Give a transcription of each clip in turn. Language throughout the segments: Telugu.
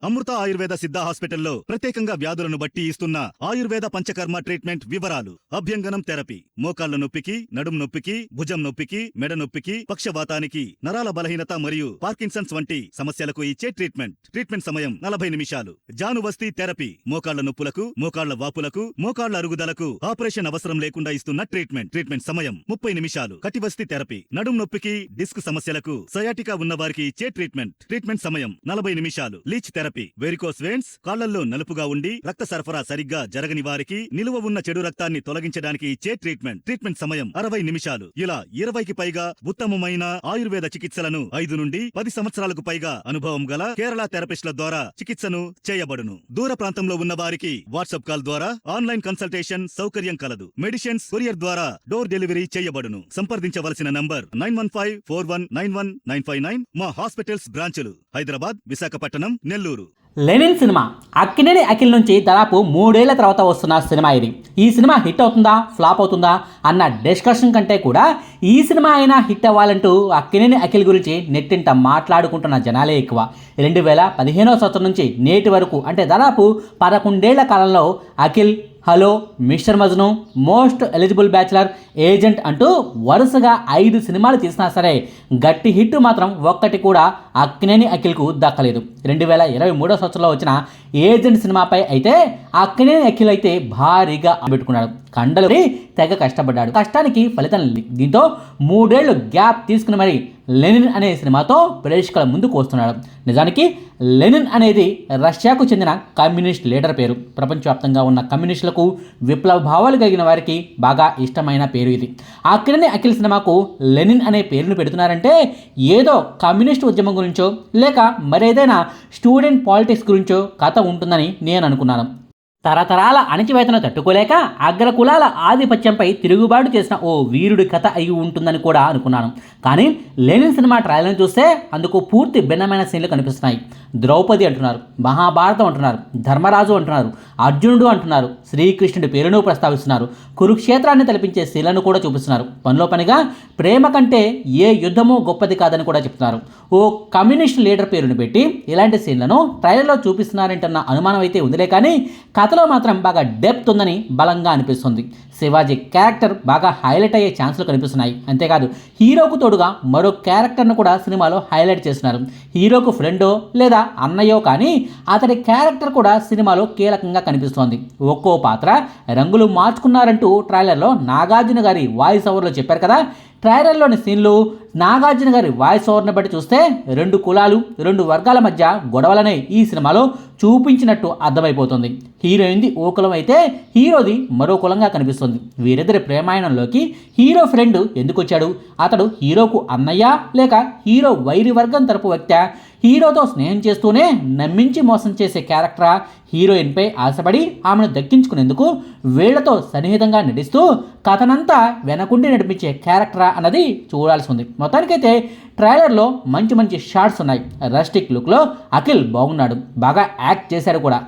అమృత ఆయుర్వేద సిద్ధ హాస్పిటల్లో ప్రత్యేకంగా వ్యాధులను బట్టి ఇస్తున్న ఆయుర్వేద పంచకర్మ ట్రీట్మెంట్ వివరాలు. అభ్యంగనం థెరపీ, మోకాళ్ల నొప్పికి, నడుం నొప్పికి, భుజం నొప్పికి, మెడ నొప్పికి, పక్షవాతానికి, నరాల బలహీనత మరియు పార్కిన్సన్స్ వంటి సమస్యలకు ఇచ్చే ట్రీట్మెంట్ సమయం 40 నిమిషాలు. జానువస్తి థెరపీ, మోకాళ్ల నొప్పులకు, మోకాళ్ల వాపులకు, మోకాళ్ల అరుగుదలకు ఆపరేషన్ అవసరం లేకుండా ఇస్తున్న ట్రీట్మెంట్ సమయం 30 నిమిషాలు. కటివస్తి థెరపీ, నడుం నొప్పికి, డిస్క్ సమస్యలకు, సయాటికా ఉన్న వారికి ఇచ్చే ట్రీట్మెంట్ సమయం 40 నిమిషాలు. లీచ్ థెరపీ, వెరికోస్ వెయిన్స్, కాళ్లల్లో నలుపుగా ఉండి రక్త సరఫరా సరిగ్గా జరగని వారికి, నిలువ ఉన్న చెడు రక్తాన్ని తొలగించడానికి ఇచ్చే ట్రీట్మెంట్ సమయం 60 నిమిషాలు. ఇలా 20కి పైగా ఉత్తమమైన ఆయుర్వేద చికిత్సలను 5 నుండి 10 సంవత్సరాలకు పైగా అనుభవం గల కేరళ థెరపిస్టుల ద్వారా చికిత్సను చేయబడును. దూర ప్రాంతంలో ఉన్న వారికి వాట్సాప్ కాల్ ద్వారా ఆన్లైన్ కన్సల్టేషన్ సౌకర్యం కలదు. మెడిసిన్స్ కొరియర్ ద్వారా డోర్ డెలివరీ చేయబడును. సంప్రదించవలసిన నంబర్ 9154191959. మా హాస్పిటల్స్ బ్రాంచులు హైదరాబాద్, విశాఖపట్నం, నెల్లూరు. లెనిన్ సినిమా అక్కినేని అఖిల్ నుంచి దాదాపు 3 ఏళ్ల తర్వాత వస్తున్న సినిమా ఇది. ఈ సినిమా హిట్ అవుతుందా ఫ్లాప్ అవుతుందా అన్న డిస్కషన్ కంటే కూడా ఈ సినిమా అయినా హిట్ అవ్వాలంటూ అక్కినేని అఖిల్ గురించి నెట్టింట మాట్లాడుకుంటున్న జనాలే ఎక్కువ. 2015వ సంవత్సరం నుంచి నేటి వరకు అంటే దాదాపు 11 ఏళ్ల కాలంలో Akhil, hello, mister Majnu, most eligible bachelor, agent అంటూ వరుసగా 5 సినిమాలు తీసినా సరే గట్టి హిట్ మాత్రం ఒక్కటి కూడా అక్కినేని అఖిల్కు దక్కలేదు. 2023వ సంవత్సరంలో వచ్చిన ఏజెంట్ సినిమాపై అయితే అక్కినేని అఖిల్ అయితే భారీగా పెట్టుకున్నాడు. కండలు తెగ కష్టపడ్డాడు. కష్టానికి ఫలితం లేదు. దీంతో 3 ఏళ్లు గ్యాప్ తీసుకుని మరి లెనిన్ అనే సినిమాతో ప్రేక్షకుల ముందుకు వస్తున్నాడు. నిజానికి లెనిన్ అనేది రష్యాకు చెందిన కమ్యూనిస్ట్ లీడర్ పేరు. ప్రపంచవ్యాప్తంగా ఉన్న కమ్యూనిస్టులకు, విప్లవ భావాలు కలిగిన వారికి బాగా ఇష్టమైన పేరు ఇది. అక్కినేని అఖిల్ సినిమాకు లెనిన్ అనే పేరును పెడుతున్నారంటే ఏదో కమ్యూనిస్ట్ ఉద్యమం గురించో లేక మరేదైనా స్టూడెంట్ పాలిటిక్స్ గురించో కథ ఉంటుందని నేను అనుకున్నాను. తరతరాల అణచివేతను తట్టుకోలేక అగ్రకులాల ఆధిపత్యంపై తిరుగుబాటు చేసిన ఓ వీరుడి కథ అయి ఉంటుందని కూడా అనుకున్నాను. కానీ లెనిన్ సినిమా ట్రయల్ని చూస్తే అందుకు పూర్తి భిన్నమైన సీన్లు కనిపిస్తున్నాయి. ద్రౌపది అంటున్నారు, మహాభారతం అంటున్నారు, ధర్మరాజు అంటున్నారు, అర్జునుడు అంటున్నారు, శ్రీకృష్ణుడి పేరును ప్రస్తావిస్తున్నారు, కురుక్షేత్రాన్ని తలపించే శీలను కూడా చూపిస్తున్నారు. పనిలో పనిగా ప్రేమ కంటే ఏ యుద్ధమూ గొప్పది కాదని కూడా చెప్తున్నారు. ఓ కమ్యూనిస్ట్ లీడర్ పేరును పెట్టి ఇలాంటి సీన్లను ట్రైలర్లో చూపిస్తున్నారంటున్న అనుమానం అయితే ఉందిలే, కానీ కథలో మాత్రం బాగా డెప్త్ ఉందని బలంగా అనిపిస్తుంది. శివాజీ క్యారెక్టర్ బాగా హైలైట్ అయ్యే ఛాన్సులు కనిపిస్తున్నాయి. అంతేకాదు హీరోకు తోడుగా మరో క్యారెక్టర్ను కూడా సినిమాలో హైలైట్ చేస్తున్నారు. హీరోకు ఫ్రెండో లేదా అన్నయ్యో కానీ అతడి క్యారెక్టర్ కూడా సినిమాలో కీలకంగా కనిపిస్తోంది. ఒక్కో పాత్ర రంగులు మార్చుకున్నారంటూ ట్రైలర్లో నాగార్జున గారి వాయిస్ ఓవర్లో చెప్పారు కదా. ట్రైలర్లోని సీన్లు, నాగార్జున గారి వాయిస్ ఓవర్ని బట్టి చూస్తే 2 కులాలు, 2 వర్గాల మధ్య గొడవలనే ఈ సినిమాలో చూపించినట్టు అర్థమైపోతుంది. హీరోయిన్ది ఓ కులం అయితే హీరోది మరో కులంగా కనిపిస్తుంది. వీరిద్దరి ప్రేమాయణంలోకి హీరో ఫ్రెండ్ ఎందుకు వచ్చాడు? అతడు హీరోకు అన్నయ్య లేక హీరో వైరి వర్గం తరపు వ్యక్తి? హీరోతో స్నేహం చేస్తూనే నమ్మించి మోసం చేసే క్యారెక్టరా? హీరోయిన్పై ఆశపడి ఆమెను దక్కించుకునేందుకు వీళ్లతో సన్నిహితంగా నటిస్తూ కథనంతా వెనకుండి నడిపించే క్యారెక్టరా అన్నది చూడాల్సి ఉంది. మొత్తానికైతే ట్రైలర్లో మంచి షాట్స్ ఉన్నాయి. రస్టిక్ లుక్లో అఖిల్ బాగున్నాడు, బాగా యాక్ట్ చేశాడు కూడా.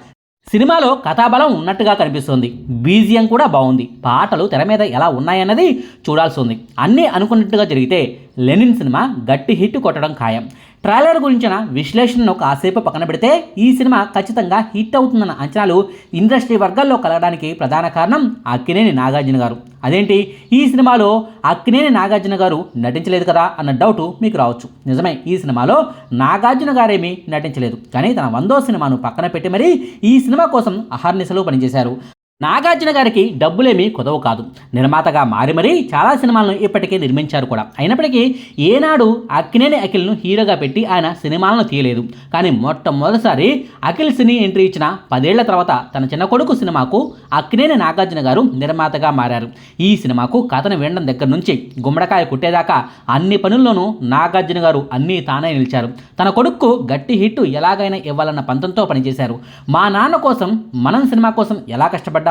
సినిమాలో కథాబలం ఉన్నట్టుగా కనిపిస్తుంది. బీజిఎం కూడా బాగుంది. పాటలు తెర మీద ఎలా ఉన్నాయన్నది చూడాల్సి ఉంది. అన్నీ అనుకున్నట్టుగా జరిగితే లెనిన్ సినిమా గట్టి హిట్ కొట్టడం ఖాయం. ట్రైలర్ గురించిన విశ్లేషణను కాసేపు పక్కన పెడితే ఈ సినిమా ఖచ్చితంగా హిట్ అవుతుందన్న అంచనాలు ఇండస్ట్రీ వర్గాల్లో కలగడానికి ప్రధాన కారణం అక్కినేని నాగార్జున గారు. అదేంటి ఈ సినిమాలో అక్కినేని నాగార్జున గారు నటించలేదు కదా అన్న డౌట్ మీకు రావచ్చు. నిజమే, ఈ సినిమాలో నాగార్జున గారేమీ నటించలేదు. కానీ తన 100వ సినిమాను పక్కన పెట్టి మరీ ఈ సినిమా కోసం అహర్నిశలు పనిచేశారు. నాగార్జున గారికి డబ్బులేమీ కుదవు కాదు. నిర్మాతగా మారి మరీ చాలా సినిమాలను ఇప్పటికే నిర్మించారు కూడా. అయినప్పటికీ ఏనాడు అక్కినేని అఖిల్ను హీరోగా పెట్టి ఆయన సినిమాలను తీయలేదు. కానీ మొట్టమొదటిసారి అఖిల్ సినీ ఎంట్రీ ఇచ్చిన 10 ఏళ్ల తర్వాత తన చిన్న కొడుకు సినిమాకు అక్కినేని నాగార్జున గారు నిర్మాతగా మారారు. ఈ సినిమాకు కథను వినడం దగ్గర నుంచి గుమ్మడికాయ కుట్టేదాకా అన్ని పనుల్లోనూ నాగార్జున గారు అన్నీ తానే నిలిచారు. తన కొడుకు గట్టి హిట్ ఎలాగైనా ఇవ్వాలన్న పంతంతో పనిచేశారు. మా నాన్న కోసం, మనం సినిమా కోసం ఎలా కష్టపడ్డారు,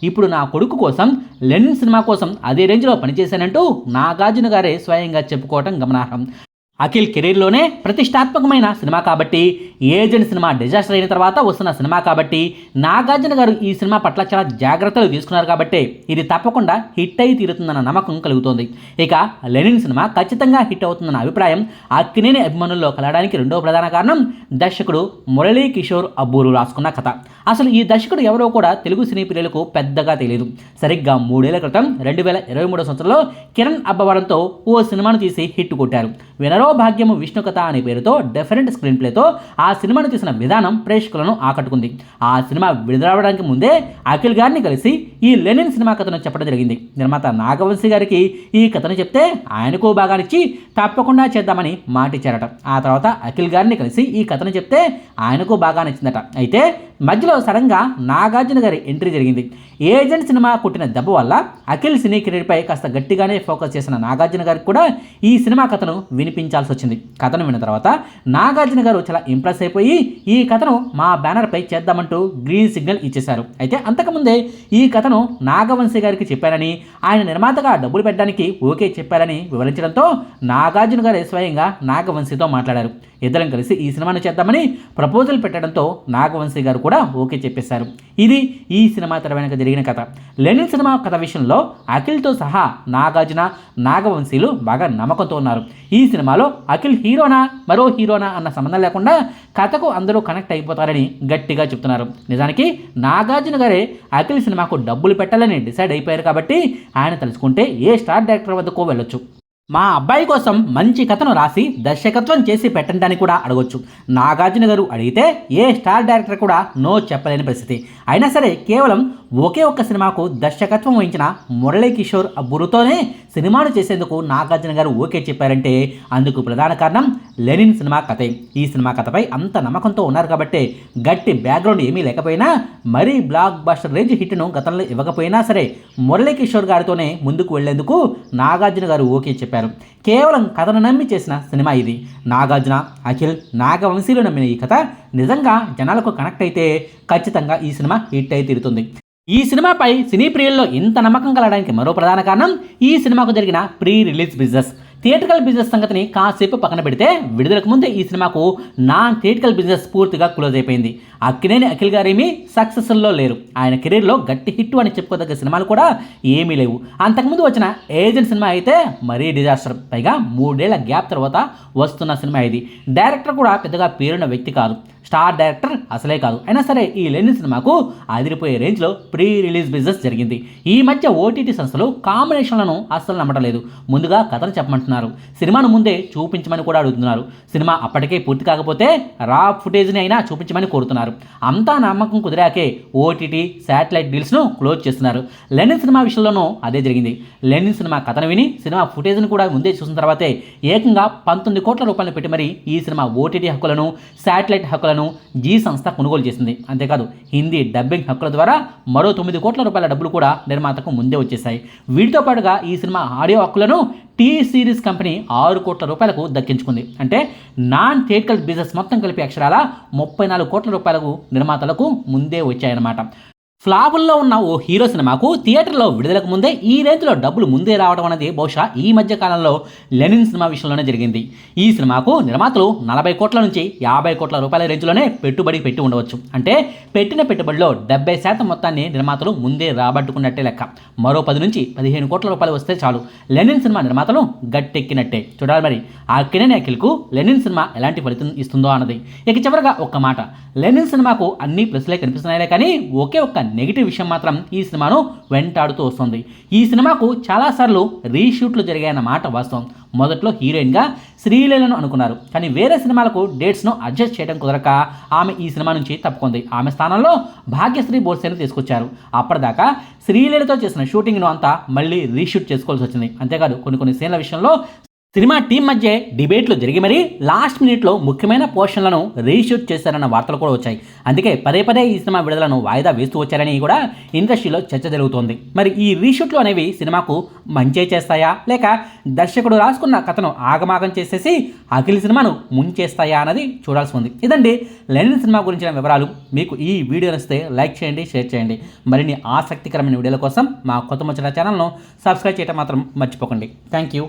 ఇప్పుడు నా కొడుకు కోసం, లెనిన్ సినిమా కోసం అదే రేంజ్లో పనిచేశానంటూ నాగార్జున గారే స్వయంగా చెప్పుకోవటం గమనార్హం. అఖిల్ కెరీర్లోనే ప్రతిష్టాత్మకమైన సినిమా కాబట్టి, ఏజెంట్ సినిమా డిజాస్టర్ అయిన తర్వాత వస్తున్న సినిమా కాబట్టి, నాగార్జున గారు ఈ సినిమా పట్ల చాలా జాగ్రత్తలు తీసుకున్నారు కాబట్టి ఇది తప్పకుండా హిట్ అయి తీరుతుందన్న నమ్మకం కలుగుతోంది. ఇక లెనిన్ సినిమా ఖచ్చితంగా హిట్ అవుతుందన్న అభిప్రాయం అక్కినేని అభిమానుల్లో కలగడానికి రెండో ప్రధాన కారణం దర్శకుడు మురళీ కిషోర్ అబ్బూరు రాసుకున్న కథ. అసలు ఈ దర్శకుడు ఎవరో కూడా తెలుగు సినీ ప్రియులకు పెద్దగా తెలియదు. సరిగ్గా 3 ఏళ్ల క్రితం 2023 సంవత్సరంలో కిరణ్ అబ్బవరంతో ఓ సినిమాను తీసి హిట్ కొట్టారు. వినరో భాగ్యము విష్ణు కథ అనే పేరుతో డిఫరెంట్ స్క్రీన్ ప్లేతో ఆ సినిమాను తీసిన విధానం ప్రేక్షకులను ఆకట్టుకుంది. ఆ సినిమా విడుదలవడానికి ముందే అఖిల్ గారిని కలిసి ఈ లెనిన్ సినిమా కథను చెప్పడం జరిగింది. నిర్మాత నాగవంశీ గారికి ఈ కథను చెప్తే ఆయనకు బాగానిచ్చి తప్పకుండా చేద్దామని మాటిచ్చారట. ఆ తర్వాత అఖిల్ గారిని కలిసి ఈ కథను చెప్తే ఆయనకు బాగా నచ్చిందట. అయితే మధ్యలో సడన్గా నాగార్జున గారి ఎంట్రీ జరిగింది. ఏజెంట్ సినిమా కొట్టిన దెబ్బ వల్ల అఖిల్ సినీ కెరీర్పై కాస్త గట్టిగానే ఫోకస్ చేసిన నాగార్జున గారికి కూడా ఈ సినిమా కథను వినిపించాల్సి వచ్చింది. కథను విన్న తర్వాత నాగార్జున గారు చాలా ఇంప్రెస్ అయిపోయి ఈ కథను మా బ్యానర్పై చేద్దామంటూ గ్రీన్ సిగ్నల్ ఇచ్చేశారు. అయితే అంతకుముందే ఈ కథను నాగవంశీ గారికి చెప్పారని, ఆయన నిర్మాతగా డబ్బులు పెట్టడానికి ఓకే చెప్పారని వివరించడంతో నాగార్జున గారు స్వయంగా నాగవంశీతో మాట్లాడారు. ఇద్దరం కలిసి ఈ సినిమాను చేద్దామని ప్రపోజల్ పెట్టడంతో నాగవంశీ గారు కూడా ఓకే చెప్పేశారు. ఇది ఈ సినిమా తెర వెనుక జరిగిన కథ. లెనిన్ సినిమా కథ విషయంలో అఖిల్తో సహా నాగార్జున, నాగవంశీలు బాగా నమ్మకంతో ఉన్నారు. ఈ సినిమాలో అఖిల్ హీరోనా మరో హీరోనా అన్న సంబంధం లేకుండా కథకు అందరూ కనెక్ట్ అయిపోతారని గట్టిగా చెప్తున్నారు. నిజానికి నాగార్జున గారే అఖిల్ సినిమాకు డబ్బులు పెట్టాలని డిసైడ్ అయిపోయారు కాబట్టి ఆయన తలుచుకుంటే ఏ స్టార్ డైరెక్టర్ వద్దకో వెళ్ళొచ్చు. మా అబ్బాయి కోసం మంచి కథను రాసి దర్శకత్వం చేసి పెట్టడానికి కూడా అడగొచ్చు. నాగార్జున గారు అడిగితే ఏ స్టార్ డైరెక్టర్ కూడా నో చెప్పలేని పరిస్థితి. అయినా సరే కేవలం ఒకే ఒక్క సినిమాకు దర్శకత్వం వహించిన మురళీ కిషోర్ అబ్బురుతోనే సినిమాను చేసేందుకు నాగార్జున గారు ఓకే చెప్పారంటే అందుకు ప్రధాన కారణం లెనిన్ సినిమా కథే. ఈ సినిమా కథపై అంత నమ్మకంతో ఉన్నారు కాబట్టి గట్టి బ్యాక్గ్రౌండ్ ఏమీ లేకపోయినా, మరీ బ్లాక్ బస్టర్ రేంజ్ హిట్ను గతంలో ఇవ్వకపోయినా సరే మురళీ కిషోర్ గారితోనే ముందుకు వెళ్లేందుకు నాగార్జున గారు ఓకే చెప్పారు. కేవలం కథను నమ్మి చేసిన సినిమా ఇది. నాగార్జున, అఖిల్, నాగవంశీలు నమ్మిన ఈ కథ నిజంగా జనాలకు కనెక్ట్ అయితే ఖచ్చితంగా ఈ సినిమా హిట్ అయి తీరుతుంది. ఈ సినిమాపై సినీ ప్రియుల్లో ఇంత నమ్మకం కలగడానికి మరో ప్రధాన కారణం ఈ సినిమాకు జరిగిన pre release business. Theatrical business సంగతిని కాసేపు పక్కన పెడితే విడుదలకు ముందే ఈ సినిమాకు నాన్ థియేట్రికల్ బిజినెస్ పూర్తిగా క్లోజ్ అయిపోయింది. అక్కినేని అఖిల్ గారేమీ సక్సెస్లో లేరు. ఆయన కెరీర్లో గట్టి హిట్ అని చెప్పుకోదగ్గ సినిమాలు కూడా ఏమీ లేవు. అంతకుముందు వచ్చిన ఏజెంట్ సినిమా అయితే మరీ డిజాస్టర్. పైగా 3 ఏళ్ల గ్యాప్ తర్వాత వస్తున్న సినిమా ఇది. డైరెక్టర్ కూడా పెద్దగా పేరున్న వ్యక్తి కాదు, స్టార్ డైరెక్టర్ అసలే కాదు. అయినా సరే ఈ లెనిన్ సినిమాకు అదిరిపోయే రేంజ్లో ప్రీ రిలీజ్ బిజినెస్ జరిగింది. ఈ మధ్య ఓటీటీ సంస్థలు కాంబినేషన్లను అస్సలు నమ్మటం లేదు. ముందుగా కథను చెప్పమంటున్నారు, సినిమాను ముందే చూపించమని కూడా అడుగుతున్నారు. సినిమా అప్పటికే పూర్తి కాకపోతే రా ఫుటేజ్ని అయినా చూపించమని కోరుతున్నారు. అంతా నమ్మకం కుదిరాకే ఓటీటీ, శాటిలైట్ డీల్స్ను క్లోజ్ చేస్తున్నారు. లెనిన్ సినిమా విషయంలోనూ అదే జరిగింది. లెనిన్ సినిమా కథను విని సినిమా ఫుటేజ్ను కూడా ముందే చూసిన తర్వాతే ఏకంగా 19 కోట్ల రూపాయలు పెట్టి మరి ఈ సినిమా ఓటీటీ హక్కులను, శాటిలైట్ హక్కులను జీ సంస్థ కొనుగోలు చేసింది. అంతేకాదు హిందీ డబ్బింగ్ హక్కుల ద్వారా మరో 9 కోట్ల రూపాయల డబ్బులు కూడా నిర్మాతకు ముందే వచ్చేశాయి. వీటితో పాటుగా ఈ సినిమా ఆడియో హక్కులను టీ సిరీస్ కంపెనీ 6 కోట్ల రూపాయలకు దక్కించుకుంది. అంటే నాన్ థియేట్రికల్ బిజినెస్ మొత్తం కలిపి అక్షరాల 34 కోట్ల రూపాయలకు నిర్మాతలకు ముందే వచ్చాయన్నమాట. ఫ్లాపుల్లో ఉన్న ఓ హీరో సినిమాకు థియేటర్లో విడుదలకు ముందే ఈ రేంజ్లో డబ్బులు ముందే రావడం అనేది బహుశా ఈ మధ్య కాలంలో లెనిన్ సినిమా విషయంలోనే జరిగింది. ఈ సినిమాకు నిర్మాతలు 40 కోట్ల నుంచి 50 కోట్ల రూపాయల రేంజ్లోనే పెట్టుబడి పెట్టి ఉండవచ్చు. అంటే పెట్టిన పెట్టుబడిలో 70% మొత్తాన్ని నిర్మాతలు ముందే రాబట్టుకున్నట్టే లెక్క. మరో 10 నుంచి 15 కోట్ల రూపాయలు వస్తే చాలు లెనిన్ సినిమా నిర్మాతలు గట్టెక్కినట్టే. చూడాలి మరి అక్కినేని అఖిల్కు లెనిన్ సినిమా ఎలాంటి ఫలితం ఇస్తుందో అన్నది. ఇక చివరగా ఒక్క మాట, లెనిన్ సినిమాకు అన్ని ప్లస్లే కనిపిస్తున్నాయే కానీ ఒకే ఒక్క నెగిటివ్ విషయం మాత్రం ఈ సినిమాను వెంటాడుతూ వస్తుంది. ఈ సినిమాకు చాలాసార్లు రీషూట్లు జరిగాయన్న మాట వాస్తవం. మొదట్లో హీరోయిన్గా శ్రీలీలను అనుకున్నారు, కానీ వేరే సినిమాలకు డేట్స్ను అడ్జస్ట్ చేయడం కుదరక ఆమె ఈ సినిమా నుంచి తప్పుకుంది. ఆమె స్థానంలో భాగ్యశ్రీ బోర్సేను తీసుకొచ్చారు. అప్పటిదాకా శ్రీలీలతో చేసిన షూటింగ్ను అంతా మళ్ళీ రీషూట్ చేసుకోవాల్సి వచ్చింది. అంతేకాదు కొన్ని సీన్ల విషయంలో సినిమా టీం మధ్య డిబేట్లు జరిగి మరీ లాస్ట్ మినిట్లో ముఖ్యమైన పోర్షన్లను రీషూట్ చేశారన్న వార్తలు కూడా వచ్చాయి. అందుకే పదే ఈ సినిమా విడుదలను వాయిదా వేస్తూ వచ్చారని కూడా ఇండస్ట్రీలో చర్చ జరుగుతోంది. మరి ఈ రీషూట్లు అనేవి సినిమాకు మంచే చేస్తాయా, లేక దర్శకుడు రాసుకున్న కథను ఆగమాగం చేసేసి అఖిల్ సినిమాను ముంచేస్తాయా అన్నది చూడాల్సి ఉంది. ఇదండి లెనిన్ సినిమా గురించిన వివరాలు. మీకు ఈ వీడియో నచ్చితే లైక్ చేయండి, షేర్ చేయండి. మరిన్ని ఆసక్తికరమైన వీడియోల కోసం మా కొత్త ముచ్చట ఛానల్ను సబ్స్క్రైబ్ చేయడం మాత్రం మర్చిపోకండి. Thank you.